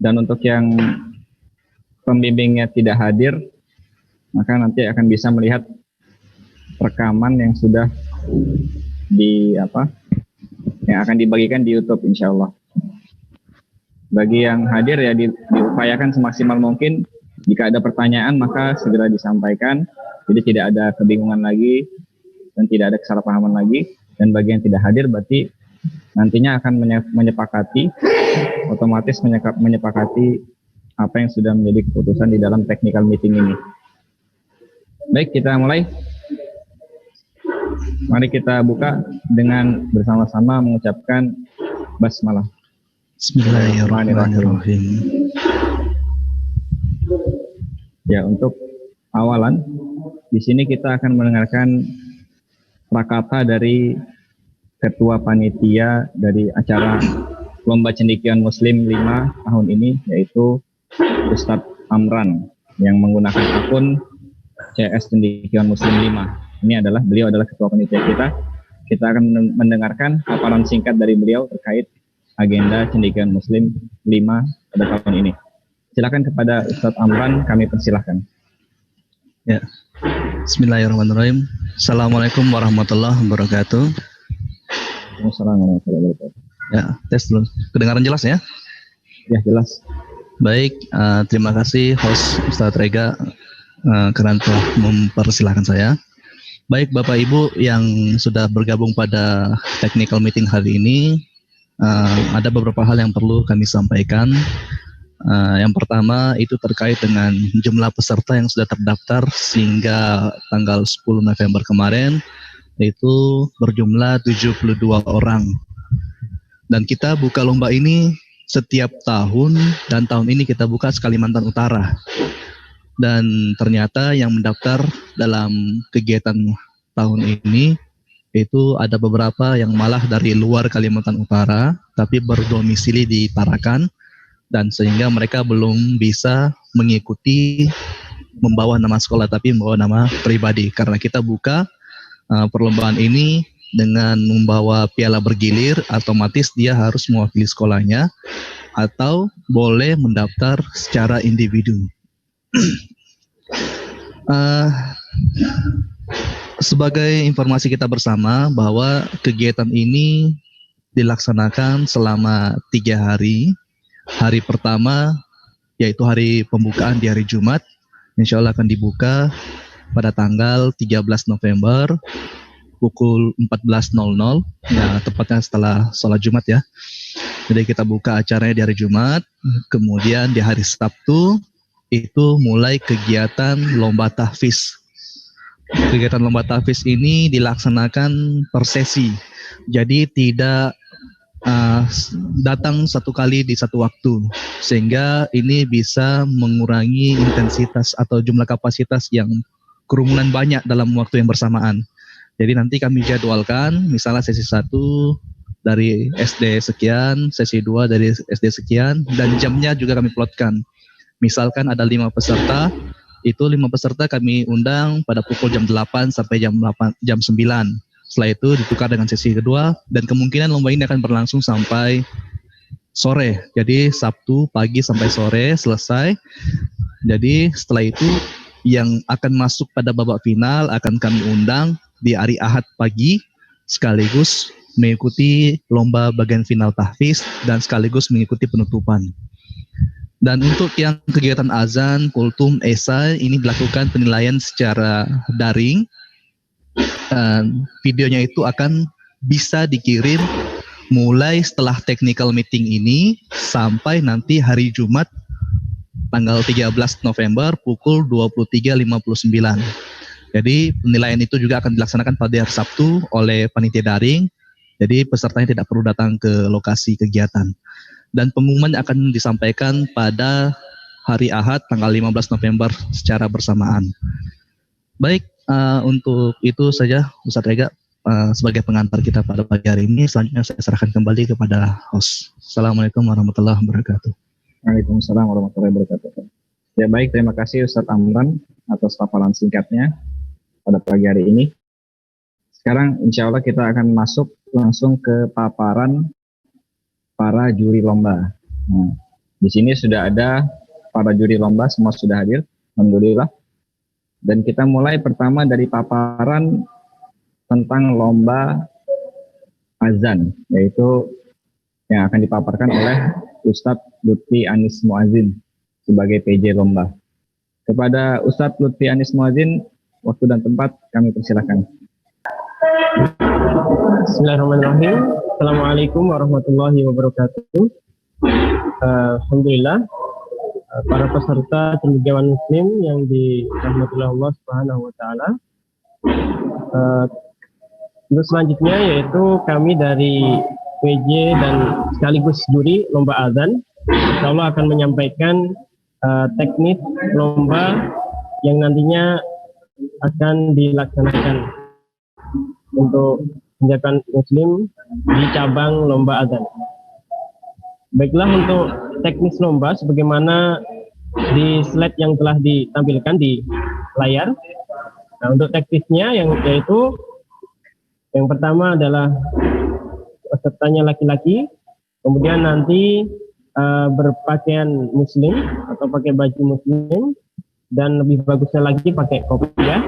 Dan untuk yang pembimbingnya tidak hadir, maka nanti akan bisa melihat rekaman yang sudah yang akan dibagikan di YouTube insya Allah. Bagi yang hadir ya diupayakan semaksimal mungkin. Jika ada pertanyaan maka segera disampaikan. Jadi tidak ada kebingungan lagi dan tidak ada kesalahpahaman lagi. Dan bagi yang tidak hadir berarti nantinya akan menyepakati, otomatis menyepakati apa yang sudah menjadi keputusan di dalam technical meeting ini. Baik, kita mulai. Mari kita buka dengan bersama-sama mengucapkan basmalah. Bismillahirrahmanirrahim. Ya, untuk awalan di sini kita akan mendengarkan prakata dari Ketua Panitia dari acara Lomba Cendekiawan Muslim 5 tahun ini, yaitu Ustadz Amran yang menggunakan akun CS Cendekiawan Muslim 5. Beliau adalah Ketua Panitia kita. Kita akan mendengarkan paparan singkat dari beliau terkait agenda Cendekiawan Muslim 5 pada tahun ini. Silakan kepada Ustadz Amran, kami persilahkan. Ya. Bismillahirrahmanirrahim. Assalamualaikum warahmatullahi wabarakatuh. Assalamualaikum warahmatullahi wabarakatuh. Ya, tes dulu. Kedengaran jelas ya? Ya, jelas. Baik, terima kasih host Ustadz Rega karena telah mempersilahkan saya. Baik Bapak Ibu yang sudah bergabung pada technical meeting hari ini, ada beberapa hal yang perlu kami sampaikan. Yang pertama itu terkait dengan jumlah peserta yang sudah terdaftar sehingga tanggal 10 November kemarin, yaitu berjumlah 72 orang. Dan kita buka lomba ini setiap tahun, dan tahun ini kita buka Kalimantan Utara. Dan ternyata yang mendaftar dalam kegiatan tahun ini itu ada beberapa yang malah dari luar Kalimantan Utara, tapi berdomisili di Tarakan, dan sehingga mereka belum bisa mengikuti membawa nama sekolah, tapi membawa nama pribadi. Karena kita buka perlombaan ini dengan membawa piala bergilir, otomatis dia harus mewakili sekolahnya atau boleh mendaftar secara individu. Sebagai informasi kita bersama bahwa kegiatan ini dilaksanakan selama 3 hari. Hari pertama yaitu hari pembukaan di hari Jumat, insya Allah akan dibuka pada tanggal 13 November pukul 14.00, ya tepatnya setelah sholat Jumat ya. Jadi kita buka acaranya di hari Jumat, kemudian di hari Sabtu itu mulai kegiatan lomba tahfiz. Kegiatan lomba tahfiz ini dilaksanakan per sesi, jadi tidak datang satu kali di satu waktu, sehingga ini bisa mengurangi intensitas atau jumlah kapasitas yang kerumunan banyak dalam waktu yang bersamaan. Jadi nanti kami jadwalkan, misalnya sesi 1 dari SD sekian, sesi 2 dari SD sekian, dan jamnya juga kami plotkan. Misalkan ada 5 peserta, itu 5 peserta kami undang pada pukul jam 8 sampai jam 9. Setelah itu ditukar dengan sesi kedua, dan kemungkinan lomba ini akan berlangsung sampai sore. Jadi Sabtu pagi sampai sore selesai. Jadi setelah itu yang akan masuk pada babak final akan kami undang di hari Ahad pagi, sekaligus mengikuti lomba bagian final tahfiz dan sekaligus mengikuti penutupan. Dan untuk yang kegiatan azan, kultum, esai ini dilakukan penilaian secara daring. Videonya itu akan bisa dikirim mulai setelah technical meeting ini sampai nanti hari Jumat tanggal 13 November pukul 23.59. Jadi penilaian itu juga akan dilaksanakan pada hari Sabtu oleh panitia daring. Jadi pesertanya tidak perlu datang ke lokasi kegiatan. Dan pengumuman akan disampaikan pada hari Ahad tanggal 15 November secara bersamaan. Baik, untuk itu saja Ustadz Rega sebagai pengantar kita pada pagi hari ini. Selanjutnya saya serahkan kembali kepada host. Assalamualaikum warahmatullahi wabarakatuh. Waalaikumsalam warahmatullahi wabarakatuh. Ya baik, terima kasih Ustadz Amran atas paparan singkatnya pada pagi hari ini. Sekarang insya Allah kita akan masuk langsung ke paparan para juri lomba. Nah, Di sini sudah ada para juri lomba, semua sudah hadir, alhamdulillah. Dan kita mulai pertama dari paparan tentang lomba azan, yaitu yang akan dipaparkan oleh Ustadz Lutfi Anis Muazzin sebagai PJ lomba. Kepada Ustadz Lutfi Anis Muazzin, waktu dan tempat kami persilakan. Bismillahirrahmanirrahim. Assalamualaikum warahmatullahi wabarakatuh. Alhamdulillah, para peserta cendekiawan muslim yang dirahmati Allah Subhanahu wa taala. Untuk selanjutnya yaitu kami dari PJ dan sekaligus juri lomba azan, insyaallah akan menyampaikan teknis lomba yang nantinya akan dilaksanakan untuk cendekiawan muslim di cabang lomba azan. Baiklah, untuk teknis lomba sebagaimana di slide yang telah ditampilkan di layar. Nah, untuk teknisnya yaitu yang pertama adalah pesertanya laki-laki, kemudian nanti berpakaian muslim atau pakai baju muslim, dan lebih bagusnya lagi pakai kopiah.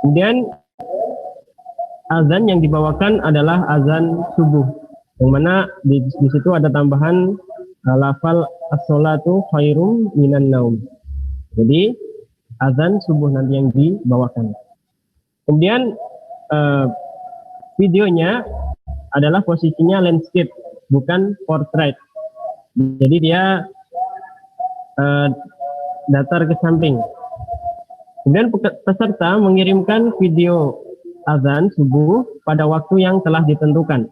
Kemudian azan yang dibawakan adalah azan subuh, yang mana di situ ada tambahan lafal as-sholatu khairum minan naum. Jadi azan subuh nanti yang dibawakan. Kemudian videonya adalah posisinya landscape, bukan portrait. Jadi dia datar ke samping. Kemudian peserta mengirimkan video azan subuh pada waktu yang telah ditentukan.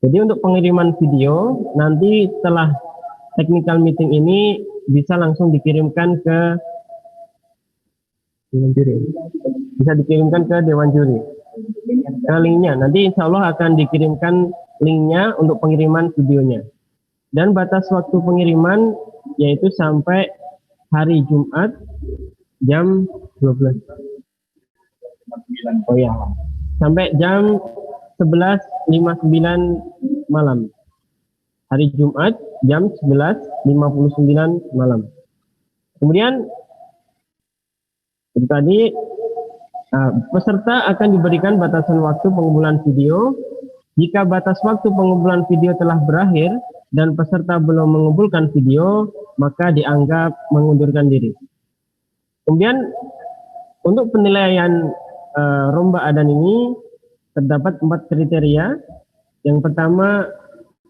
Jadi untuk pengiriman video nanti setelah technical meeting ini bisa langsung dikirimkan ke Dewan Juri. Linknya nanti insya Allah akan dikirimkan linknya untuk pengiriman videonya. Dan batas waktu pengiriman yaitu sampai hari Jumat jam 12. Oh ya, sampai jam 11.59 malam. Hari Jumat jam 11.59 malam. Kemudian tadi peserta akan diberikan batasan waktu pengumpulan video. Jika batas waktu pengumpulan video telah berakhir dan peserta belum mengumpulkan video, maka dianggap mengundurkan diri. Kemudian untuk penilaian lomba azan ini terdapat 4 kriteria. Yang pertama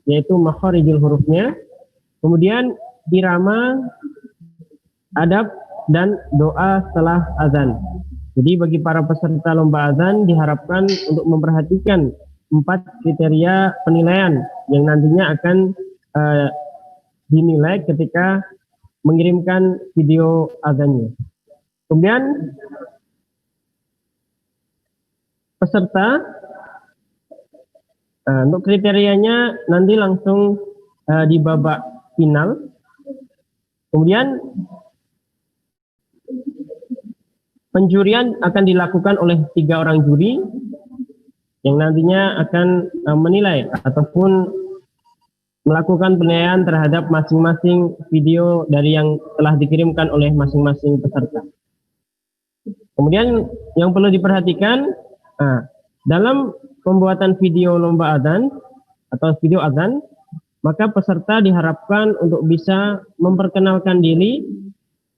yaitu makharijul hurufnya, kemudian irama, adab, dan doa setelah azan. Jadi bagi para peserta lomba azan diharapkan untuk memperhatikan 4 kriteria penilaian yang nantinya akan dinilai ketika mengirimkan video azannya. Kemudian peserta untuk kriterianya nanti langsung di babak final. Kemudian penjurian akan dilakukan oleh 3 orang juri yang nantinya akan menilai ataupun melakukan penilaian terhadap masing-masing video dari yang telah dikirimkan oleh masing-masing peserta. Kemudian yang perlu diperhatikan, dalam pembuatan video lomba azan atau video azan, maka peserta diharapkan untuk bisa memperkenalkan diri,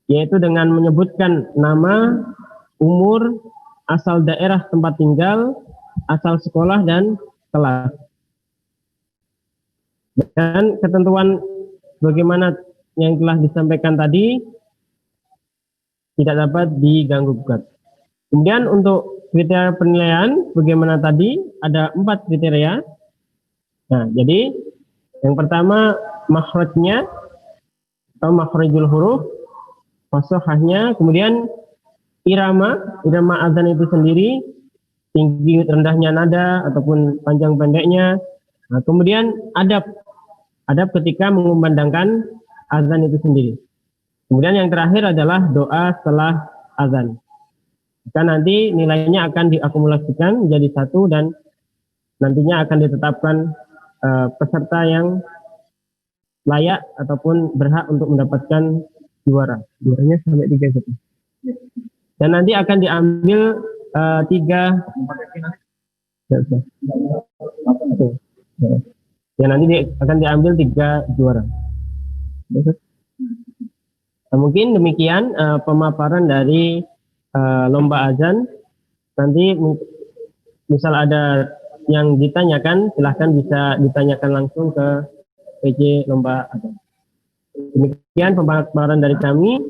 yaitu dengan menyebutkan nama, umur, asal daerah tempat tinggal, asal sekolah, dan kelas. Dan ketentuan bagaimana yang telah disampaikan tadi tidak dapat diganggu gugat. Kemudian untuk kriteria penilaian bagaimana tadi ada 4 kriteria. Nah, jadi yang pertama makhrajnya atau makhrajul huruf, fasohahnya, kemudian irama azan itu sendiri, tinggi rendahnya nada ataupun panjang pendeknya. Nah, kemudian adab ketika mengumandangkan azan itu sendiri. Kemudian yang terakhir adalah doa setelah azan. Maka nanti nilainya akan diakumulasikan menjadi 1 dan nantinya akan ditetapkan peserta yang layak ataupun berhak untuk mendapatkan juara. Juaranya sampai 3 gitu. Dan nanti akan diambil 3. Ya, nanti akan diambil 3 juara. Nah, mungkin demikian pemaparan dari lomba azan. Nanti misal ada yang ditanyakan, silahkan bisa ditanyakan langsung ke PJ lomba azan. Demikian pemaparan dari kami.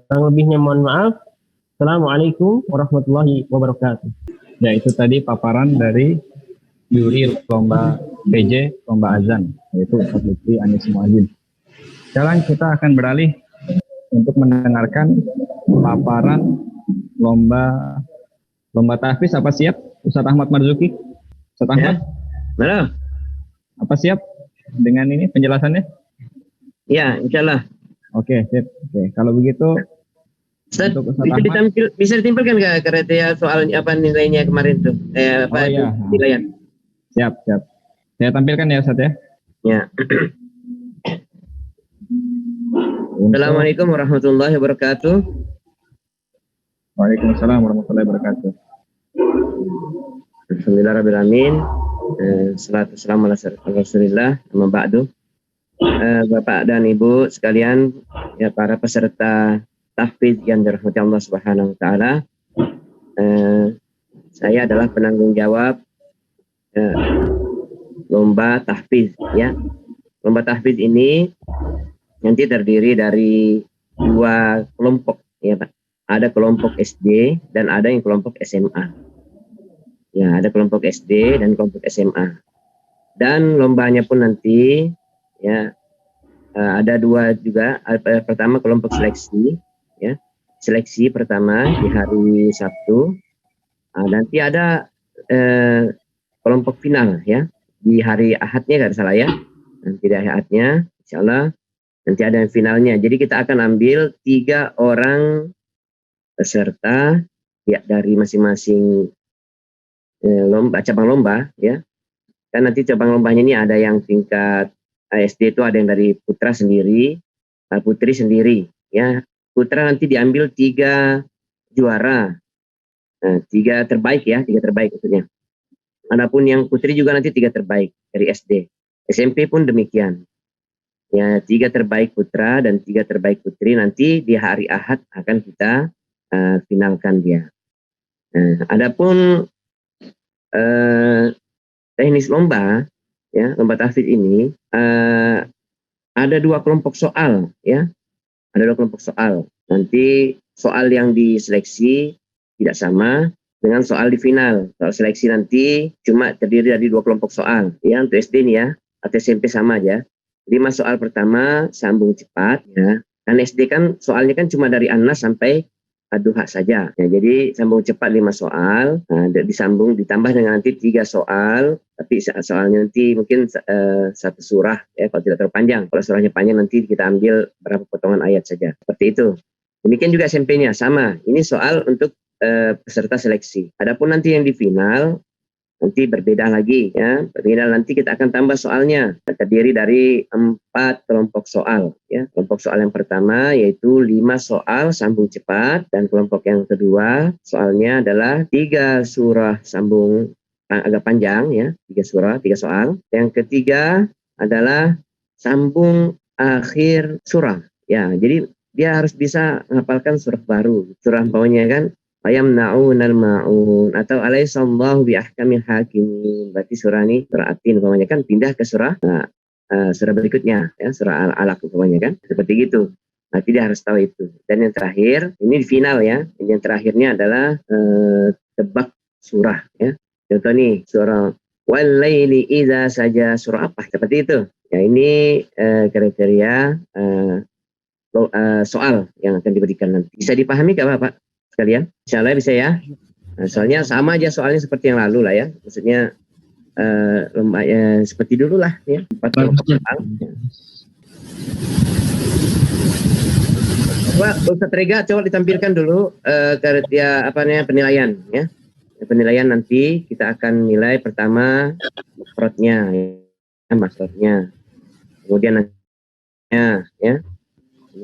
Kurang lebihnya mohon maaf. Assalamualaikum warahmatullahi wabarakatuh. Ya, itu tadi paparan dari juri lomba PJ lomba azan, yaitu Ustaz Lutfi Anis Muadzin. Sekarang kita akan beralih untuk mendengarkan paparan lomba tahfiz. Apa siap Ustaz Ahmad Marzuki? Ustaz Ahmad? Halo. Apa siap dengan ini penjelasannya? Ya, insyaallah. Oke, sip. Oke, kalau begitu Ustaz, untuk Ustaz Ahmad, bisa ditampilkan nggak kriteria soal apa nilainya kemarin tuh? iya. Nilainya? Siap. Saya tampilkan ya Ustaz ya. Ya. Assalamualaikum warahmatullahi wabarakatuh. Waalaikumsalam warahmatullahi wabarakatuh. Alhamdulillahirrahmanirrahim. Salatu wassalamu ala Rasulillah, amma ba'du. Bapak dan Ibu sekalian, ya para peserta tahfiz yang dirahmati Allah Subhanahu wa taala. Saya adalah penanggung jawab lomba tahfiz ya. Lomba tahfiz ini nanti terdiri dari 2 kelompok ya Pak. Ada kelompok SD dan ada yang kelompok SMA. Ya, ada kelompok SD dan kelompok SMA. Dan lombanya pun nanti ya ada 2 juga. Pertama kelompok seleksi ya. Seleksi pertama di hari Sabtu. Nanti ada kelompok final ya di hari Ahadnya kalau salah ya. Nanti di hari Ahadnya insyaallah nanti ada yang finalnya. Jadi kita akan ambil 3 orang peserta ya dari masing-masing cabang lomba ya. Kan nanti cabang lombanya ini ada yang tingkat SD itu ada yang dari putra sendiri, putri sendiri ya. Putra nanti diambil 3 juara. 3 terbaik ya, 3 terbaik maksudnya. Adapun yang putri juga nanti 3 terbaik dari SD. SMP pun demikian. Ya, 3 terbaik putra dan 3 terbaik putri nanti di hari Ahad akan kita finalkan dia. Adapun teknis lomba ya, lomba tahfiz ini ada 2 kelompok soal ya. Ada 2 kelompok soal. Nanti soal yang diseleksi tidak sama dengan soal di final. Soal seleksi nanti cuma terdiri dari 2 kelompok soal. Ya, untuk SD nih ya, atau SMP sama aja. 5 soal pertama sambung cepat ya. Kan SD kan soalnya kan cuma dari An-Nas sampai Ad-Duha saja. Ya, jadi sambung cepat 5 soal, disambung ditambah dengan nanti 3 soal, tapi soalnya nanti mungkin 1 surah ya kalau tidak terlalu panjang. Kalau surahnya panjang nanti kita ambil berapa potongan ayat saja. Seperti itu. Demikian juga SMP-nya sama. Ini soal untuk peserta seleksi. Adapun nanti yang di final nanti berbeda lagi ya. Berbeda nanti kita akan tambah soalnya. Terdiri dari 4 kelompok soal ya. Kelompok soal yang pertama yaitu 5 soal sambung cepat dan kelompok yang kedua soalnya adalah 3 surah sambung agak panjang ya, 3 surah, 3 soal. Yang ketiga adalah sambung akhir surah. Ya, jadi dia harus bisa menghafalkan surah baru. Surah bawahnya kan Ayamna'unal ma'un atau alaihissallahu biahkamil hakimin. Berarti surah ini surah Atin umpamanya kan pindah ke surah surah berikutnya ya, surah Al-Alaq umpamanya kan. Seperti gitu. Nanti dia harus tahu itu. Dan yang terakhir, ini di final ya. Yang terakhirnya adalah tebak surah ya. Contoh nih surah wal laili idza saja, surah apa? Seperti itu. Ya, ini kriteria soal yang akan diberikan nanti. Bisa dipahami gak Bapak sekalian? Insyaallah bisa ya. Nah, soalnya sama aja soalnya seperti yang lalu lah ya. Maksudnya seperti dulu lah ya. 4 kelompok soal. Ustaz Rega coba ditampilkan dulu kriteria penilaian ya. Penilaian nanti kita akan nilai pertama maksudnya. kemudian ya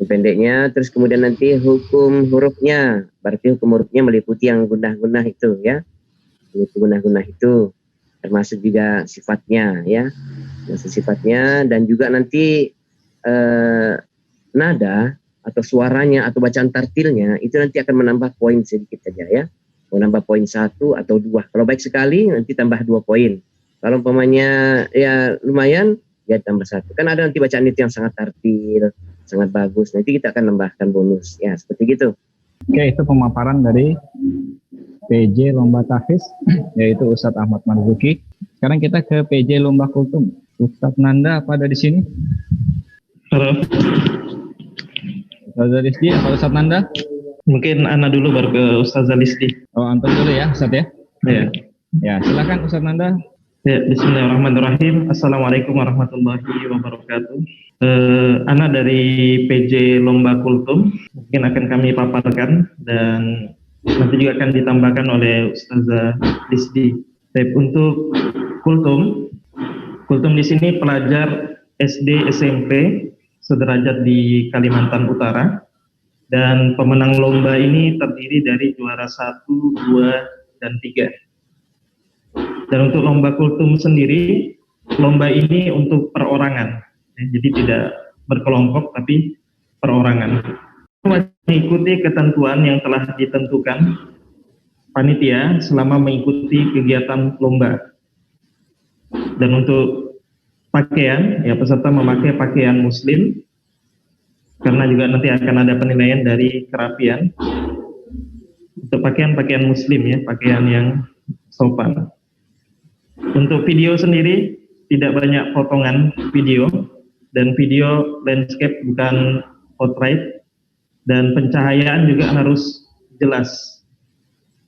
pendeknya, terus kemudian nanti hukum hurufnya, berarti hukum hurufnya meliputi yang gundah-gundah itu ya, gundah-gundah itu, termasuk juga sifatnya ya, termasuk sifatnya, dan juga nanti nada atau suaranya atau bacaan tartilnya itu nanti akan menambah poin sedikit saja ya, menambah poin 1 atau 2. Kalau baik sekali nanti tambah 2 poin. Kalau umpamanya ya lumayan ya tambah 1. Kan ada nanti bacaan itu yang sangat tartil, sangat bagus. Nanti kita akan nambahkan bonus. Ya, seperti gitu. Oke, itu pemaparan dari PJ Lomba Tahfiz, yaitu Ustadz Ahmad Marzuki. Sekarang kita ke PJ Lomba Kultum. Ustadz Nanda, apa ada di sini? Halo. Ustadz Rizdi, apa Ustadz Nanda? Mungkin Ana dulu baru ke Ustazah Lisdi. Oh, antum dulu ya, Ustadz ya? Ya. Ya, silakan Ustadz Nanda. Ya, bismillahirrahmanirrahim. Assalamualaikum warahmatullahi wabarakatuh. Ana dari PJ Lomba Kultum, mungkin akan kami paparkan dan nanti juga akan ditambahkan oleh Ustazah Lisdi. Untuk Kultum di sini pelajar SD SMP sederajat di Kalimantan Utara, dan pemenang lomba ini terdiri dari juara 1, 2, dan 3. Dan untuk lomba kultum sendiri, lomba ini untuk perorangan, ya, jadi tidak berkelompok tapi perorangan. Mengikuti ketentuan yang telah ditentukan panitia selama mengikuti kegiatan lomba. Dan untuk pakaian, ya peserta memakai pakaian muslim, karena juga nanti akan ada penilaian dari kerapian. Untuk pakaian muslim ya, pakaian yang sopan. Untuk video sendiri tidak banyak potongan video, dan video landscape bukan portrait, dan pencahayaan juga harus jelas.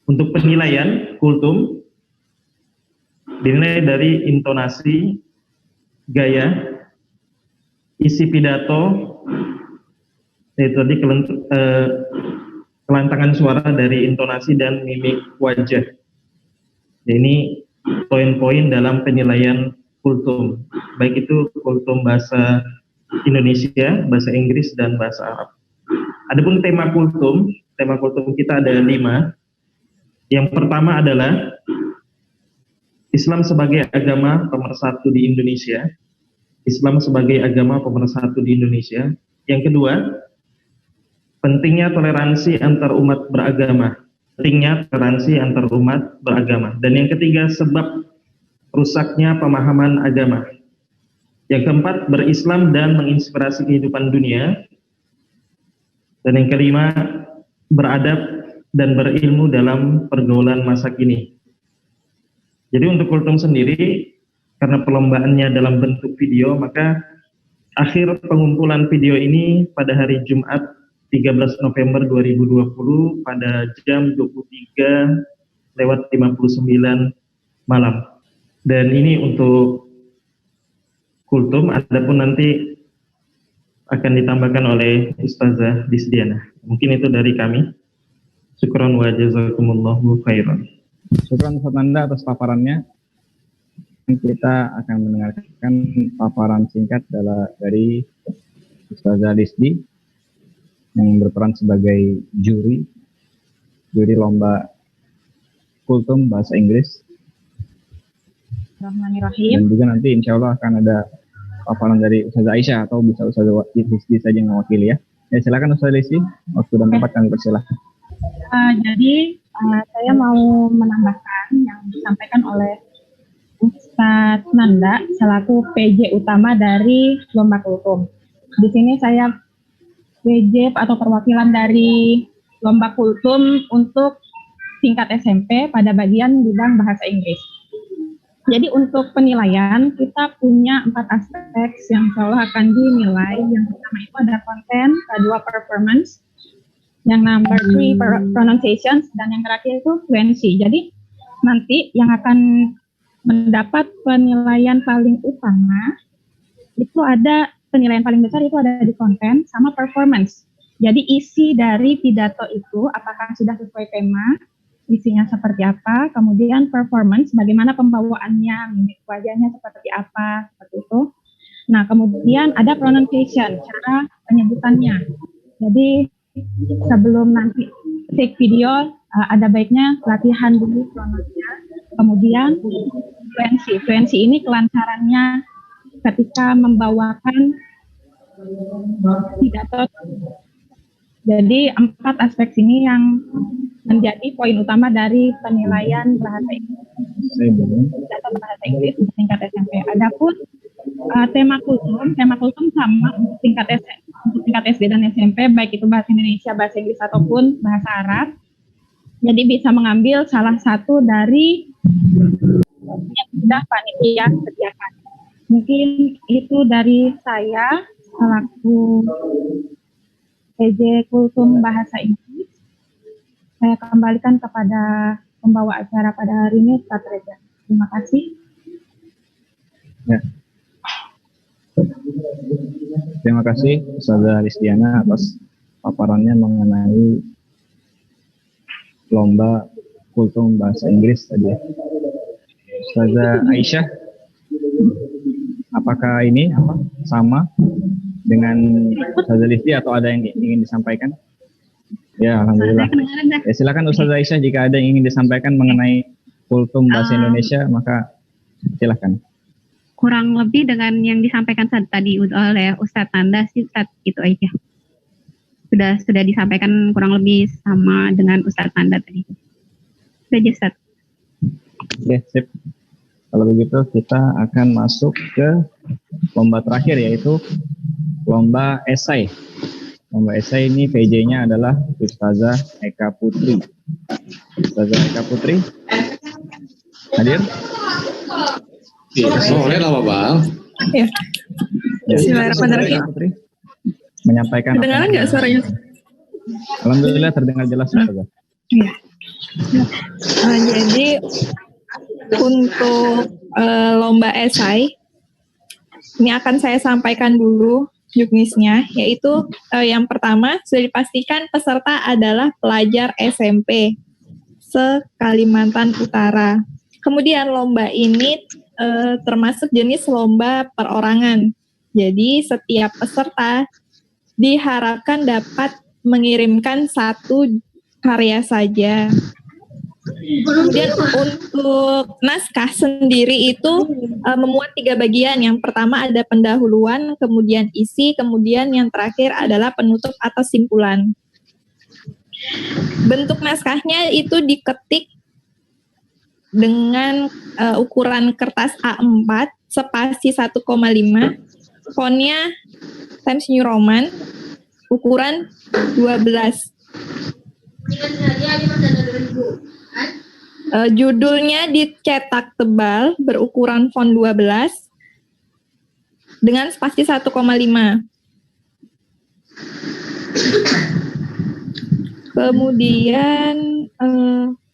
Untuk penilaian kultum dinilai dari intonasi, gaya, isi pidato, yaitu tadi kelantangan suara dari intonasi dan mimik wajah. Ini poin-poin dalam penilaian kultum, baik itu kultum bahasa Indonesia, bahasa Inggris, dan bahasa Arab. Adapun tema kultum kita ada 5. Yang pertama adalah Islam sebagai agama pemersatu di Indonesia. Islam sebagai agama pemersatu di Indonesia. Yang kedua, pentingnya toleransi antar umat beragama. Dan yang ketiga, sebab rusaknya pemahaman agama. Yang keempat, berislam dan menginspirasi kehidupan dunia. Dan yang kelima, beradab dan berilmu dalam pergaulan masa kini. Jadi untuk kultum sendiri, karena perlombaannya dalam bentuk video, maka akhir pengumpulan video ini pada hari Jumat 13 November 2020 pada jam 23:59 malam. Dan ini untuk kultum, adapun nanti akan ditambahkan oleh Ustazah Disdiana. Mungkin itu dari kami. Syukran wa jazakumullahu khairan. Syukran Ustaz Nanda atas paparannya. Kita akan mendengarkan paparan singkat dari Ustazah Lisdi yang berperan sebagai juri lomba kultum bahasa Inggris. Bismillahirrahmanirrahim. Dan juga nanti insya Allah akan ada paparan dari Ustazah Aisyah, atau bisa Ustazah Lisdi saja yang mewakili ya. Ya, silakan Ustazah Lisdi, waktu dan tempat kami persilahkan. Jadi saya mau menambahkan yang disampaikan oleh Ustadz Nanda selaku PJ utama dari Lomba Kultum. Di sini saya PJ atau perwakilan dari Lomba Kultum untuk tingkat SMP pada bagian bidang bahasa Inggris. Jadi untuk penilaian kita punya 4 aspek yang insya Allah akan dinilai. Yang pertama itu ada konten, kedua performance, yang number 3 pronunciation, dan yang terakhir itu fluency. Jadi nanti yang akan mendapat penilaian paling utama itu ada penilaian paling besar itu ada di konten sama performance. Jadi isi dari pidato itu apakah sudah sesuai tema, isinya seperti apa, kemudian performance bagaimana pembawaannya, mimik wajahnya seperti apa, seperti itu. Nah, kemudian ada pronunciation, cara penyebutannya. Jadi sebelum nanti take video, ada baiknya latihan dulu pronounsnya. Kemudian fluency. Fluency ini kelancarannya ketika membawakan pidato. Jadi 4 aspek ini yang menjadi poin utama dari penilaian bahasa Inggris. Pidato bahasa Inggris untuk tingkat SMP. Adapun tema kultum sama untuk tingkat SD dan SMP, baik itu bahasa Indonesia, bahasa Inggris ataupun bahasa Arab. Jadi bisa mengambil salah satu dari yang sudah panitia sediakan. Mungkin itu dari saya selaku PJ Kultum Bahasa Inggris. Saya kembalikan kepada pembawa acara pada hari ini, Ustaz Reza. Terima kasih. Ya. Terima kasih Ustazah Rizdiana atas paparannya mengenai lomba kultum bahasa Inggris tadi. Ustazah Aisyah, apakah ini sama dengan Ustazah Rizdi atau ada yang ingin disampaikan? Ya, alhamdulillah. Ya, silakan Ustazah Aisyah, jika ada yang ingin disampaikan mengenai kultum bahasa Indonesia, maka silakan. Kurang lebih dengan yang disampaikan tadi oleh Ustadz Nanda sih, Ustadz, itu aja. Sudah disampaikan kurang lebih sama dengan Ustadz Nanda tadi. Sudah aja, Ustadz. Oke, sip. Kalau begitu kita akan masuk ke lomba terakhir, yaitu lomba esai. Lomba esai ini PJ-nya adalah Ustazah Eka Putri. Ustazah Eka Putri hadir? Sore lah, Bang. Ya. Bismillahirrahmanirrahim. Menyampaikan. Kedengaran nggak suaranya? Alhamdulillah terdengar jelas, Ustazah. Iya. Jadi untuk lomba esai ini akan saya sampaikan dulu juknisnya, yaitu yang pertama sudah dipastikan peserta adalah pelajar SMP se-Kalimantan Utara. Kemudian lomba ini termasuk jenis lomba perorangan. Jadi setiap peserta diharapkan dapat mengirimkan 1 karya saja. Kemudian untuk naskah sendiri itu memuat 3 bagian. Yang pertama ada pendahuluan, kemudian isi, kemudian yang terakhir adalah penutup atau simpulan. Bentuk naskahnya itu diketik dengan ukuran kertas A4 spasi 1,5, fontnya Times New Roman, ukuran 12. Judulnya dicetak tebal berukuran font 12 dengan spasi 1,5. Kemudian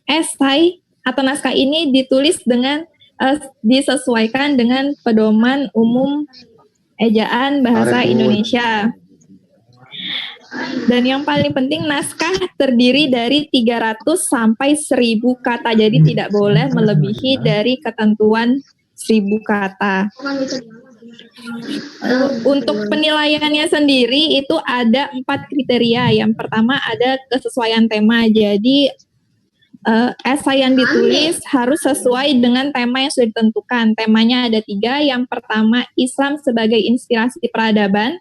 esai atau naskah ini ditulis dengan disesuaikan dengan pedoman umum ejaan bahasa Indonesia. Dan yang paling penting, naskah terdiri dari 300 sampai 1000 kata. Jadi tidak boleh melebihi dari ketentuan 1000 kata. Untuk penilaiannya sendiri itu ada 4 kriteria. Yang pertama ada kesesuaian tema. Jadi esai yang ditulis harus sesuai dengan tema yang sudah ditentukan. Temanya ada 3. Yang pertama, Islam sebagai inspirasi peradaban.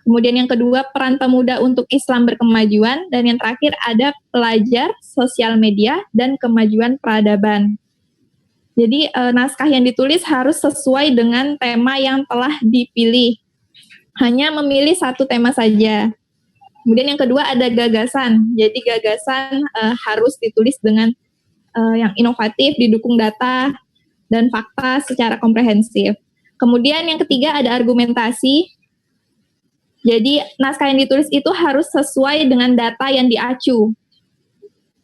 Kemudian yang kedua, peran pemuda untuk Islam berkemajuan. Dan yang terakhir ada pelajar, sosial media, dan kemajuan peradaban. Jadi naskah yang ditulis harus sesuai dengan tema yang telah dipilih. Hanya memilih 1 tema saja. Kemudian yang kedua ada gagasan. Jadi gagasan harus ditulis dengan yang inovatif, didukung data dan fakta secara komprehensif. Kemudian yang ketiga ada argumentasi. Jadi naskah yang ditulis itu harus sesuai dengan data yang diacu.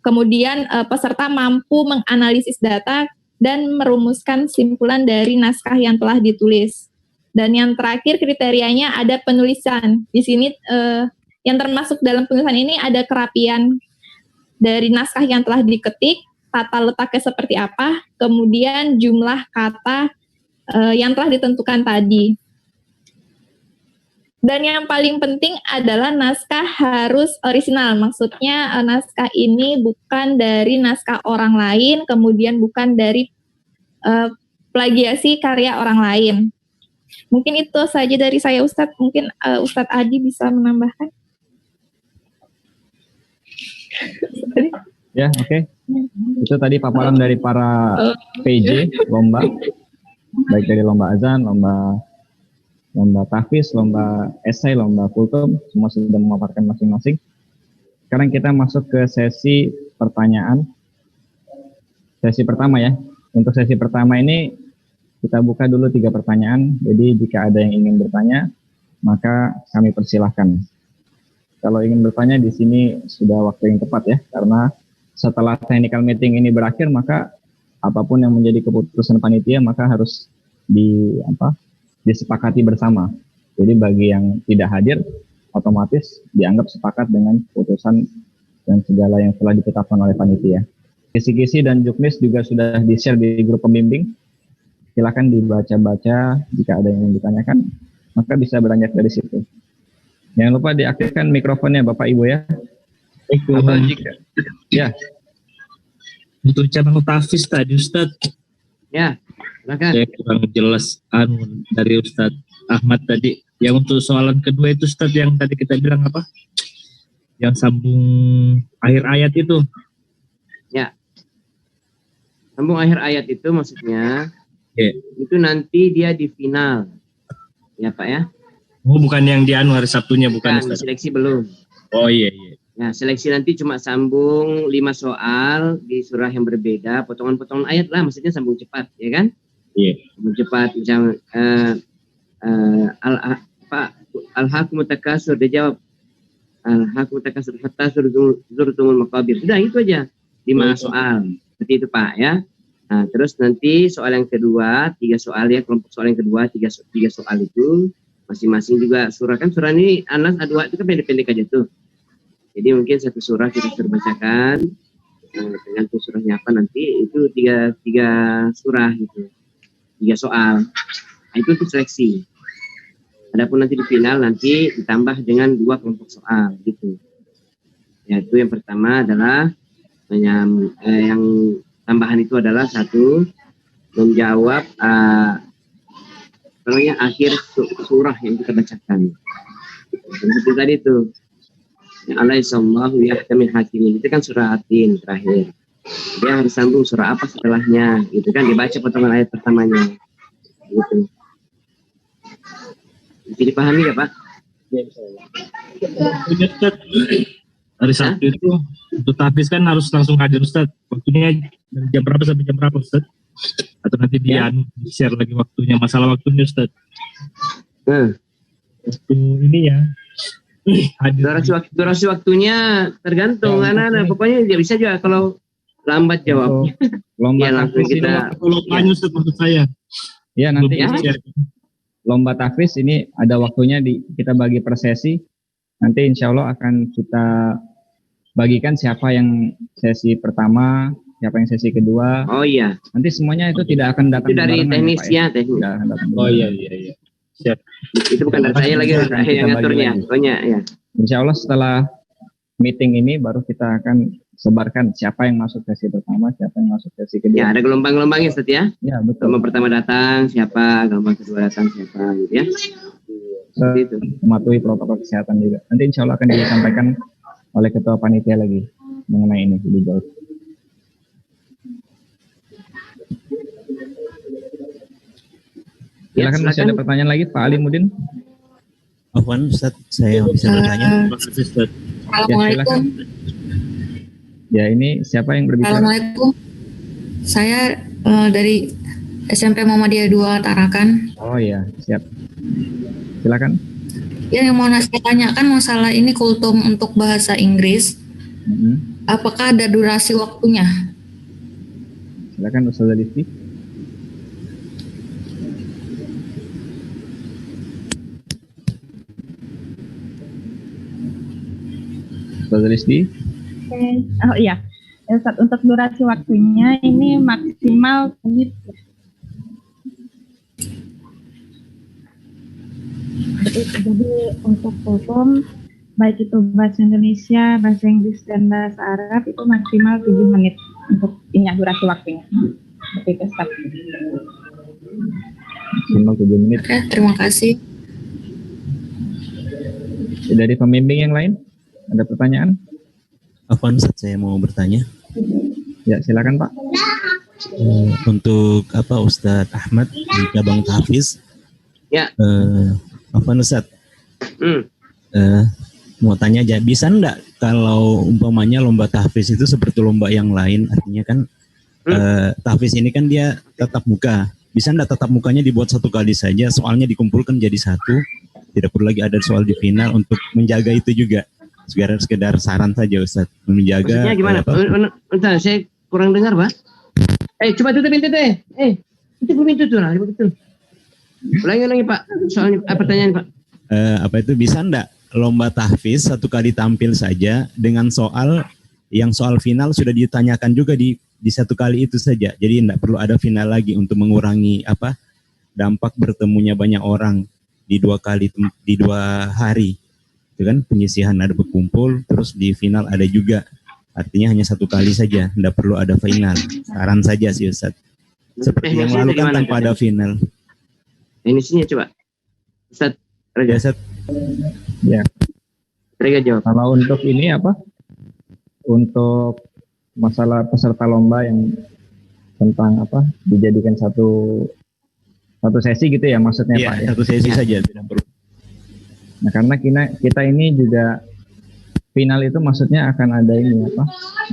Kemudian peserta mampu menganalisis data dan merumuskan simpulan dari naskah yang telah ditulis. Dan yang terakhir kriterianya ada penulisan. Di sini yang termasuk dalam penulisan ini ada kerapian dari naskah yang telah diketik, tata letaknya seperti apa, kemudian jumlah kata yang telah ditentukan tadi. Dan yang paling penting adalah naskah harus orisinal. Maksudnya naskah ini bukan dari naskah orang lain, kemudian bukan dari plagiasi karya orang lain. Mungkin itu saja dari saya, Ustadz. Mungkin Ustadz Adi bisa menambahkan. Ya, oke. Itu tadi paparan dari para PJ lomba, baik dari lomba azan, lomba tahfiz, lomba esai, lomba kultum, semua sudah memaparkan masing-masing. Sekarang kita masuk ke sesi pertanyaan. Sesi pertama ya. Untuk sesi pertama ini kita buka dulu 3 pertanyaan. Jadi jika ada yang ingin bertanya, maka kami persilahkan. Kalau ingin bertanya di sini sudah waktu yang tepat ya, karena setelah technical meeting ini berakhir, maka apapun yang menjadi keputusan panitia maka harus disepakati bersama. Jadi bagi yang tidak hadir, otomatis dianggap sepakat dengan keputusan dan segala yang telah ditetapkan oleh panitia. Kisi-kisi dan juknis juga sudah di-share di grup pembimbing. Silakan dibaca-baca, jika ada yang ingin ditanyakan, maka bisa beranjak dari situ. Jangan lupa diaktifkan mikrofonnya Bapak Ibu ya. Atau jika, ya. Untuk cabang tahfiz tadi Ustadz. Ya. Silakan. Saya kurang jelas dari Ustadz Ahmad tadi. Yang untuk soalan kedua itu Ustadz yang tadi kita bilang apa? Yang sambung akhir ayat itu. Ya. Sambung akhir ayat itu maksudnya itu nanti dia di final. Ya Pak ya. Oh bukan yang di hari Sabtunya bukan Ustadz. Seleksi belum. Oh iya. Ya, seleksi nanti cuma sambung 5 soal di surah yang berbeda, potongan-potongan ayat lah, maksudnya sambung cepat, ya kan? Iya. Sambung cepat, misalnya Al-Hakumut Takasur, dia jawab Al-Hakumut Takasur hatta zurtumul maqabir. Sudah itu aja, 5 soal. Seperti itu Pak ya. Nah, terus nanti soal yang kedua, 3 soal ya, kelompok soal yang kedua, 3 soal itu masing-masing juga surah, kan surah ini Anas A2 itu kan pendek-pendek aja tuh. Jadi mungkin satu surah kita suruh bacakan, tergantung surahnya apa nanti, itu tiga surah gitu, 3 soal. Nah, itu untuk seleksi. Adapun nanti di final nanti ditambah dengan 2 kelompok soal gitu. Yaitu yang pertama adalah yang tambahan itu adalah 1 menjawab akhir surah yang kita bacakan. Seperti tadi itu. Alaihissallahu yahtamil hakimin, itu kan surah Atin terakhir. Dia harus sambung surah apa setelahnya, gitu kan, dibaca potongan ayat pertamanya, gitu. Bisa dipahami ya Pak? Ya, hari Sabtu itu untuk tahfiz kan harus langsung hadir Ustadz. Waktunya dari jam berapa sampai jam berapa Ustadz? Atau nanti dia share lagi waktunya, masalah waktunya Ustadz. Waktu ini ya. Durasi waktunya tergantung anak-anak. Pokoknya dia bisa juga kalau lambat jawabnya. Lomba ya, langsung kita. Kalau tanya Ustaz maksud saya. Ya nanti lomba tahfiz ini ada waktunya kita bagi per sesi. Nanti insya Allah akan kita bagikan siapa yang sesi pertama, siapa yang sesi kedua. Oh iya. Nanti semuanya itu tidak akan datang. Itu dari teknis ya, teknis. Oh iya. Siap. Itu bukan dari saya lagi, saya yang ngaturnya. Pokoknya ya. Insya Allah setelah meeting ini baru kita akan sebarkan siapa yang masuk sesi pertama, siapa yang masuk sesi kedua. Ya, ada gelombang-gelombangnya Ustaz ya. Ya, betul. Gelombang pertama datang siapa, gelombang kedua datang siapa gitu ya. Itu. Mematuhi protokol kesehatan juga. Nanti insya Allah akan disampaikan oleh ketua panitia lagi mengenai ini lebih jauh. Silakan, masih ada pertanyaan lagi Pak Alimuddin. Afwan Ustaz, saya bisa bertanya. Assalamualaikum. Ya, ini siapa yang berbicara? Assalamualaikum. Saya dari SMP Muhammadiyah 2 Tarakan. Oh iya, siap. Silakan. Ya, yang mau saya tanyakan masalah ini kultum untuk bahasa Inggris. Apakah ada durasi waktunya? Silakan Ustaz Listi. Ustaz Listi. Oh iya, Ustaz, untuk durasi waktunya ini maksimal menit. Jadi untuk kultum baik itu bahasa Indonesia, bahasa Inggris dan bahasa Arab itu maksimal 7 menit untuk durasi waktunya. Seperti itu, Ustaz. Maksimal 7 menit. Oke, terima kasih. Dari pembimbing yang lain, ada pertanyaan? Afwan Ustaz, saya mau bertanya. Ya, silakan Pak. Untuk Ustadz Ahmad di cabang tahfiz. Ya. Afwan Ustaz. Mau tanya aja, bisa enggak kalau umpamanya lomba tahfiz itu seperti lomba yang lain, artinya kan tahfiz ini kan dia tatap muka. Bisa enggak tatap mukanya dibuat satu kali saja, soalnya dikumpulkan jadi satu, tidak perlu lagi ada soal di final untuk menjaga itu juga. Sekedar saran saja Ustaz, menjaga. Maksudnya gimana? Bentar, saya kurang dengar, Pak. Coba tutup pintu teh. Tutup pintu tuh lah, betul. Ulangi Pak, soalnya pertanyaan Pak. Itu bisa enggak lomba tahfiz satu kali tampil saja dengan soal final sudah ditanyakan juga di satu kali itu saja. Jadi enggak perlu ada final lagi untuk mengurangi dampak bertemunya banyak orang di 2 hari. Itu kan penyisihan ada berkumpul, terus di final ada juga. Artinya hanya satu kali saja, tidak perlu ada final. Saran saja sih Ustaz. Seperti yang lalu kan tanpa ada final. Ini sini coba. Ustaz Rega. Ustaz. Ya. Rega jawab. Kalau untuk ini untuk masalah peserta lomba yang tentang dijadikan satu sesi gitu ya maksudnya Pak ya. Satu sesi saja, tidak perlu. Nah, karena kita ini juga final itu maksudnya akan ada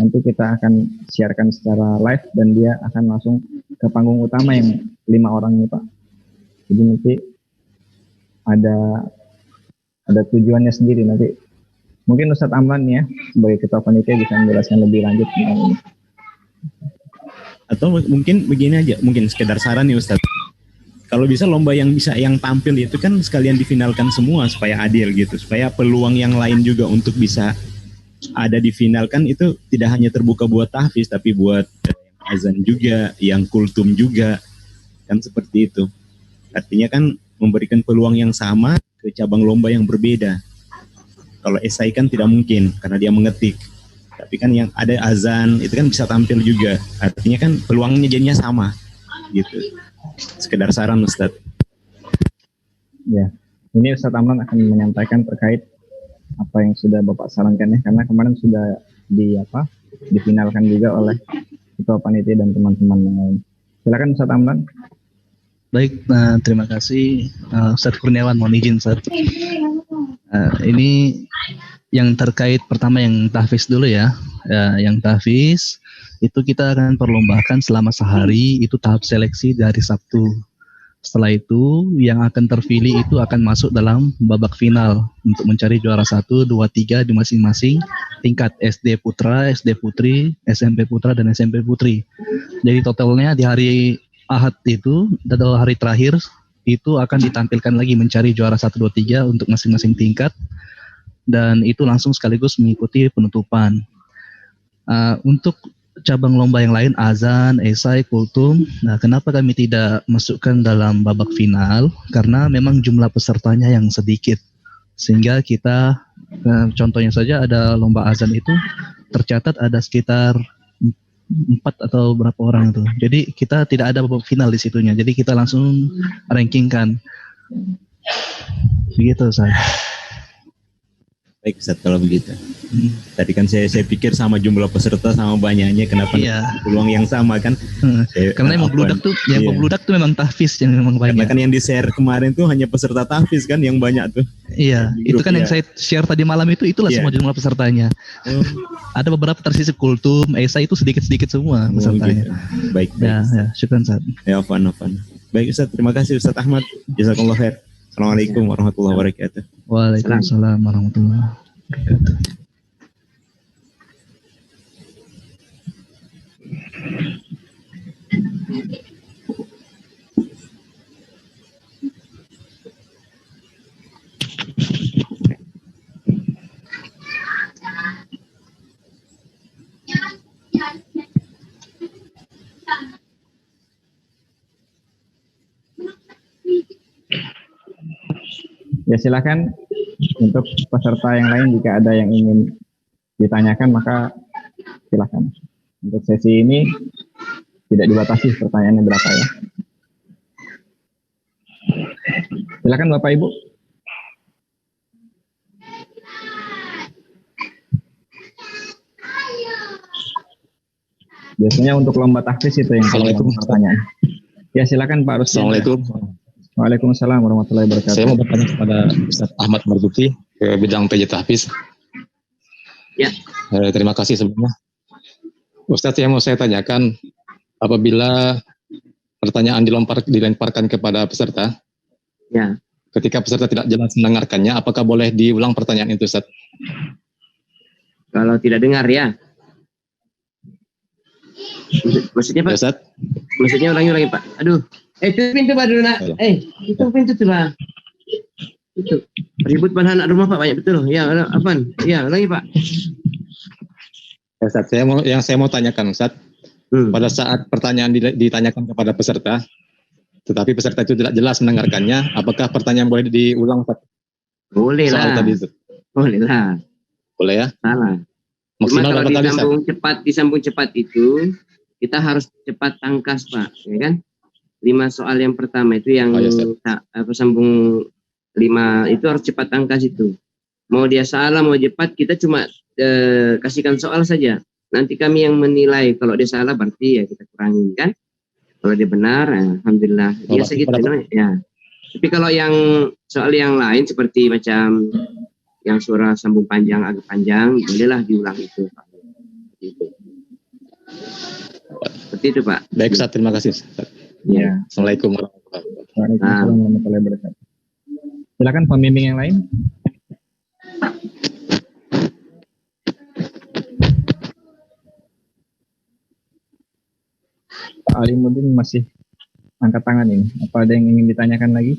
nanti kita akan siarkan secara live dan dia akan langsung ke panggung utama yang 5 orang ini Pak. Jadi nanti ada tujuannya sendiri nanti. Mungkin Ustadz Amran ya sebagai ketua panitia bisa menjelaskan lebih lanjut tentang ini. Atau mungkin begini aja, mungkin sekedar saran nih Ustadz. Kalau bisa lomba yang tampil itu kan sekalian difinalkan semua supaya adil gitu, supaya peluang yang lain juga untuk bisa ada di final kan itu tidak hanya terbuka buat tahfiz tapi buat azan juga, yang kultum juga, kan seperti itu. Artinya kan memberikan peluang yang sama ke cabang lomba yang berbeda. Kalau esai kan tidak mungkin karena dia mengetik, tapi kan yang ada azan itu kan bisa tampil juga. Artinya kan peluangnya jadinya sama gitu. Sekedar saran Ustadz. Ya, ini Ustadz Amran akan menyampaikan terkait apa yang sudah Bapak sarankan ya, karena kemarin sudah difinalkan juga oleh ketua panitia dan teman-teman yang lain. Silakan Ustadz Amran. Baik, terima kasih Ustadz Kurniawan, mohon izin Ustadz. Ini yang terkait pertama yang tahfiz dulu ya. Yang tahfiz itu kita akan perlombakan selama sehari, itu tahap seleksi dari Sabtu. Setelah itu yang akan terpilih itu akan masuk dalam babak final untuk mencari juara 1, 2, 3 di masing-masing tingkat SD Putra, SD Putri, SMP Putra dan SMP Putri. Jadi totalnya di hari Ahad itu adalah hari terakhir, itu akan ditampilkan lagi mencari juara 1, 2, 3 untuk masing-masing tingkat, dan itu langsung sekaligus mengikuti penutupan. Untuk cabang lomba yang lain, azan, esai, kultum, kenapa kami tidak masukkan dalam babak final? Karena memang jumlah pesertanya yang sedikit, sehingga kita contohnya saja ada lomba azan itu tercatat ada sekitar 4 atau berapa orang itu. Jadi kita tidak ada babak final di situnya. Jadi kita langsung rankingkan. Begitu saya. Baik Ustaz kalau begitu. Tadi kan saya pikir sama jumlah peserta sama banyaknya, kenapa peluang yang sama kan? Karena yang membludak tuh, memang tahfiz yang memang banyak. Karena kan yang di share kemarin tuh hanya peserta tahfiz kan yang banyak tuh. Iya, itu kan yang saya share tadi malam itulah semua jumlah pesertanya. Ada beberapa tersisip kultum, esai itu sedikit-sedikit semua pesertanya. Gitu. Baik. Ya, syukran Ustaz. Ya, Afwan. Baik Ustaz, terima kasih Ustaz Ahmad. Jazakallah khair. Assalamualaikum warahmatullahi wabarakatuh. Waalaikumsalam warahmatullahi wabarakatuh. Ya silakan untuk peserta yang lain jika ada yang ingin ditanyakan maka silakan. Untuk sesi ini tidak dibatasi pertanyaannya berapa ya. Silakan Bapak Ibu. Biasanya untuk lomba taktis itu yang Assalamualaikum. Pertanyaan. Ya silakan Pak Rusdi. Assalamualaikum. Waalaikumsalam warahmatullahi wabarakatuh. Saya mau bertanya kepada Ustaz Ahmad Marzuki ke bidang PJ Tahfiz. Ya. Terima kasih sebelumnya. Ustaz, yang mau saya tanyakan, apabila pertanyaan dilemparkan kepada peserta, ya, ketika peserta tidak jelas mendengarkannya, apakah boleh diulang pertanyaan itu, Ustaz? Kalau tidak dengar ya. Maksudnya Pak? Ya, Ustaz. Maksudnya ulangi Pak. Aduh. Itu pintu Pak dulu nak. Itu pintu tuh lah. Itu. Ribut pada anak rumah Pak, banyak betul. Ya, apaan? Ya, ulangi Pak. Ya, Ustaz, saya mau tanyakan, Ustaz. Pada saat pertanyaan ditanyakan kepada peserta, tetapi peserta itu tidak jelas mendengarkannya, apakah pertanyaan boleh diulang, Ustaz? Boleh lah. Boleh lah. Boleh ya? Salah. Maksimal Cuma berapa kalau kali, disambung cepat itu, kita harus cepat tangkas Pak, ya kan? 5 soal yang pertama itu yang sambung 5 itu harus cepat tangkas itu. Mau dia salah, mau cepat, kita cuma kasihkan soal saja. Nanti kami yang menilai. Kalau dia salah berarti ya kita kurangi kan. Kalau dia benar, alhamdulillah. Biasa gitu ya. Tapi kalau yang soal yang lain seperti macam yang surah sambung panjang agak panjang, bolehlah diulang itu Pak. Seperti itu Pak. Baik Ustaz, terima kasih Ustaz. Ya. Assalamualaikum warahmatullahi wabarakatuh. Waalaikumsalam warahmatullahi wabarakatuh. Silakan pembimbing yang lain. Pak Alimuddin masih angkat tangan ini. Apa ada yang ingin ditanyakan lagi?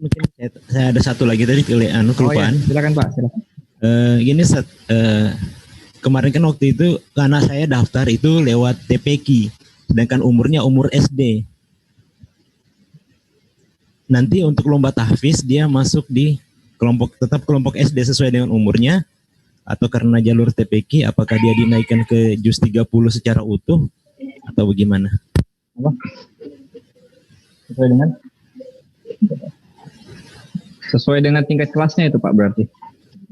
Mungkin saya ada satu lagi tadi kelupaan. Ya. Silakan Pak, silakan. Gini Ustaz, kemarin kan waktu itu karena saya daftar itu lewat TPQ, sedangkan umurnya umur SD. Nanti untuk lomba tahfiz dia masuk di kelompok SD sesuai dengan umurnya, atau karena jalur TPQ apakah dia dinaikkan ke juz 30 secara utuh atau bagaimana? Apa? Sesuai dengan tingkat kelasnya itu Pak berarti.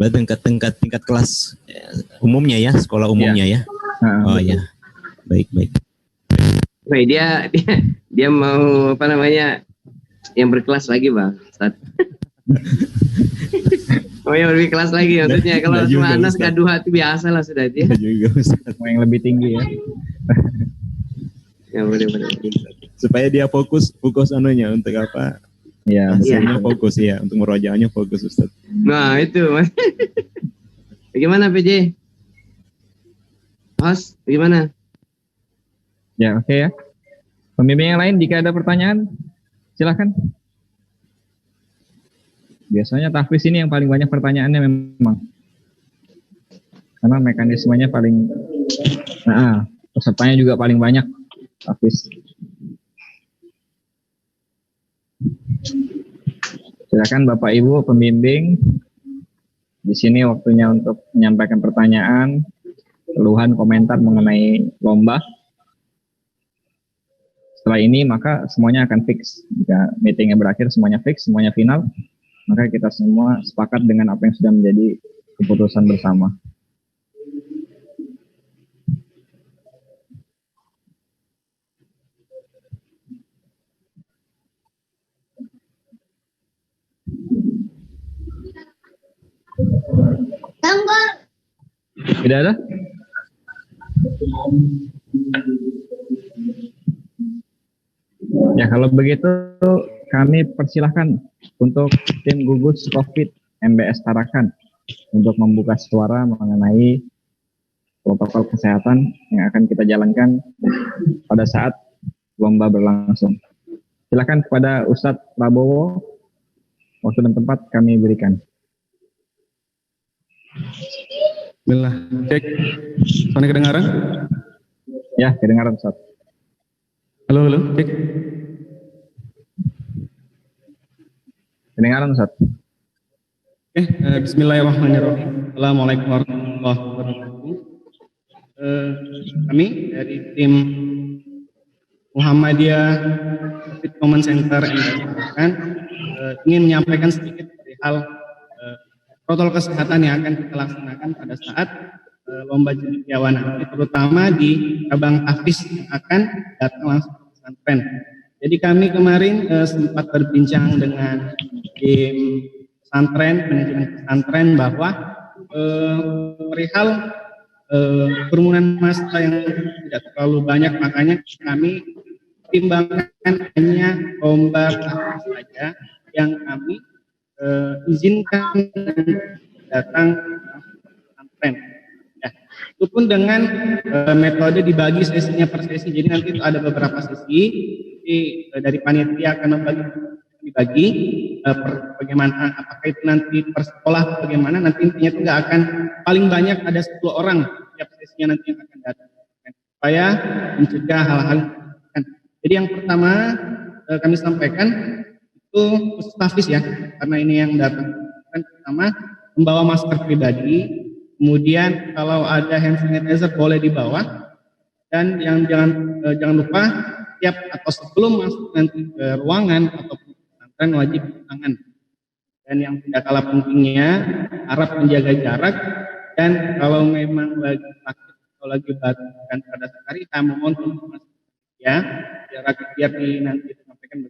Tingkat kelas umumnya ya, sekolah umumnya ya. Oh ya. Baik. Baik, dia mau apa namanya? Yang berkelas lagi, Bang. Ustaz. Oh, yang lebih kelas lagi maksudnya. Kalau cuma Anas K2 itu biasa lah sudah dia. Juga Ustaz, mau yang lebih tinggi ya. Ya boleh. Supaya dia fokus anunya untuk apa? Ya, hasilnya fokus ya, untuk merojaahnya fokus Ustaz. Nah, itu. Bagaimana PJ? Host, bagaimana? Ya, oke ya. Pembimbing yang lain jika ada pertanyaan, silakan. Biasanya tahfiz ini yang paling banyak pertanyaannya memang. Karena mekanismenya paling pesertanya juga paling banyak tahfiz. Silakan Bapak Ibu pembimbing. Di sini waktunya untuk menyampaikan pertanyaan, keluhan, komentar mengenai lomba. Setelah ini maka semuanya akan fix. Jika meetingnya berakhir semuanya fix, semuanya final, maka kita semua sepakat dengan apa yang sudah menjadi keputusan bersama. Tidak ada? Ya, kalau begitu kami persilahkan untuk tim gugus COVID MBS Tarakan untuk membuka suara mengenai protokol kesehatan yang akan kita jalankan pada saat lomba berlangsung. Silakan kepada Ustadz Prabowo, waktu dan tempat kami berikan. Bismillah. Cek. Soalnya kedengaran? Ya, kedengaran Ustaz. Halo, cek. Kedengaran Ustaz? Oke, bismillahirrahmanirrahim. Assalamualaikum warahmatullahi wabarakatuh. Kami dari tim Muhammadiyah Covid Command Center kan ingin menyampaikan sedikit perihal protokol kesehatan yang akan kita laksanakan pada saat lomba cendekiawan nanti, terutama di cabang Hafiz yang akan datang langsung ke pesantren. Jadi kami kemarin sempat berbincang dengan tim pesantren, manajemen pesantren bahwa perihal kerumunan massa yang tidak terlalu banyak, makanya kami pertimbangkan hanya lomba Hafiz saja yang kami izinkan datang ke pesantren. Ya, itu pun dengan metode dibagi sesinya per sesi. Jadi nanti itu ada beberapa sesi. Dari panitia akan dibagi bagaimana, apakah itu nanti per sekolah bagaimana, nanti intinya itu nggak akan, paling banyak ada 10 orang setiap sesinya nanti yang akan datang, supaya mencegah hal-hal. Jadi yang pertama kami sampaikan itu khusus Hafiz ya, karena ini yang datang. Kan pertama membawa masker pribadi, kemudian kalau ada hand sanitizer boleh dibawa, dan yang jangan lupa tiap atau sebelum masuk nanti ke ruangan atau pesantren wajib cuci tangan. Dan yang tidak kalah pentingnya harap menjaga jarak, dan kalau memang lagi sakit atau lagi batuk dan pada saat hari kami mohon untuk ya jarak biar nanti disampaikan.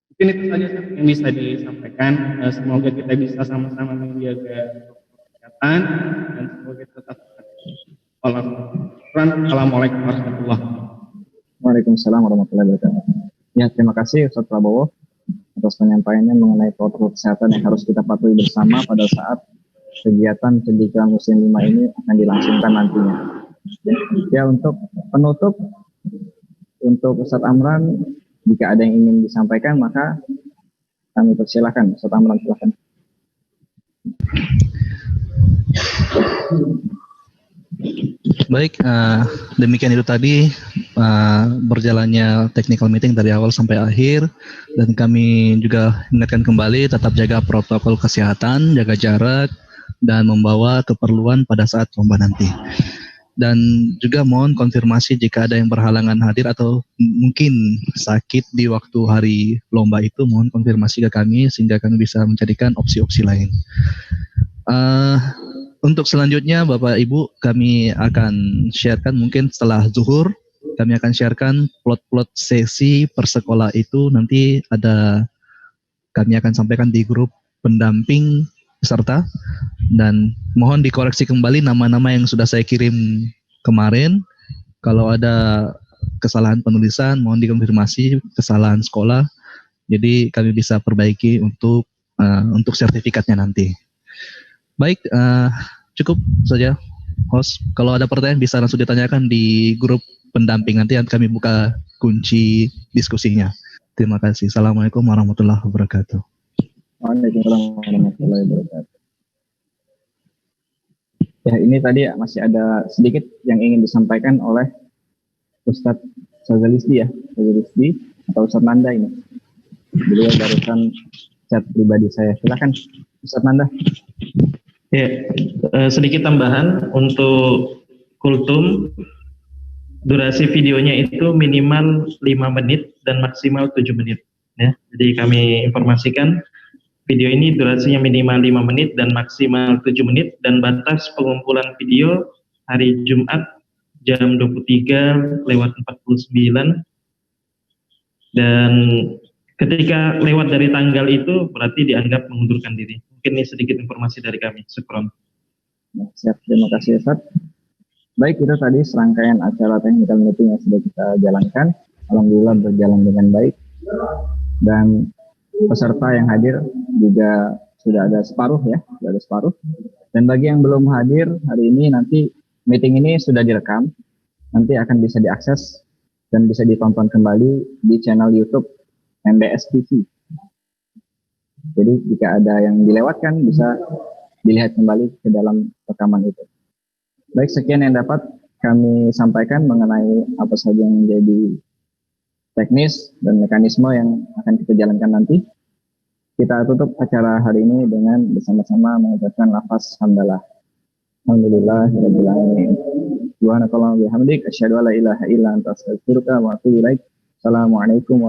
Mungkin itu saja yang bisa disampaikan. Semoga kita bisa sama-sama menjaga kesehatan dan semoga tetap Assalamualaikum warahmatullahi wabarakatuh. Waalaikumsalam warahmatullahi wabarakatuh. Ya, terima kasih Ustaz Prabowo atas penyampaiannya mengenai protokol kesehatan yang harus kita patuhi bersama pada saat kegiatan cendekiawan musim 5 ini akan dilangsungkan nantinya. Ya, untuk penutup, untuk Ustaz Amran, jika ada yang ingin disampaikan maka kami persilahkan. Ustaz Amran, silakan. Baik, demikian itu tadi berjalannya technical meeting dari awal sampai akhir, dan kami juga ingatkan kembali tetap jaga protokol kesehatan, jaga jarak, dan membawa keperluan pada saat lomba nanti. Dan juga mohon konfirmasi jika ada yang berhalangan hadir atau mungkin sakit di waktu hari lomba itu, mohon konfirmasi ke kami sehingga kami bisa mencarikan opsi-opsi lain. Untuk selanjutnya Bapak Ibu kami akan sharekan mungkin setelah zuhur, kami akan sharekan plot-plot sesi per sekolah itu nanti kami akan sampaikan di grup pendamping peserta, dan mohon dikoreksi kembali nama-nama yang sudah saya kirim kemarin. Kalau ada kesalahan penulisan mohon dikonfirmasi kesalahan sekolah, jadi kami bisa perbaiki untuk sertifikatnya nanti. Baik, cukup saja host. Kalau ada pertanyaan bisa langsung ditanyakan di grup pendamping, nanti kami buka kunci diskusinya. Terima kasih. Assalamualaikum warahmatullahi wabarakatuh. Waalaikumsalam warahmatullahi wabarakatuh. Ya, ini tadi masih ada sedikit yang ingin disampaikan oleh Ustadz Sazalisdi ya, Sazalisdi atau Ustadz Nanda ini. Beliau barusan chat pribadi saya. Silakan Ustadz Nanda. Ya, sedikit tambahan untuk kultum, durasi videonya itu minimal 5 menit dan maksimal 7 menit. Ya, jadi kami informasikan video ini durasinya minimal 5 menit dan maksimal 7 menit, dan batas pengumpulan video hari Jumat jam 23:49, dan ketika lewat dari tanggal itu berarti dianggap mengundurkan diri. Mungkin ini sedikit informasi dari kami. Syukron. Siap, terima kasih Ustaz. Baik, itu tadi serangkaian acara technical meeting yang sudah kita jalankan. Alhamdulillah berjalan dengan baik. Dan peserta yang hadir juga sudah ada separuh ya, sudah ada separuh. Dan bagi yang belum hadir hari ini, nanti meeting ini sudah direkam. Nanti akan bisa diakses dan bisa ditonton kembali di channel YouTube MBS TV. Jadi jika ada yang dilewatkan bisa dilihat kembali ke dalam rekaman itu. Baik, sekian yang dapat kami sampaikan mengenai apa saja yang menjadi teknis dan mekanisme yang akan kita jalankan nanti. kita tutup acara hari ini dengan bersama-sama mengucapkan lafaz hamdalah. Alhamdulillahirabbil alamin. Subhanakallahumma wa bihamdik asyhadu an la ilaha illa anta astaghfiruka wa atubu ilaik. Assalamualaikum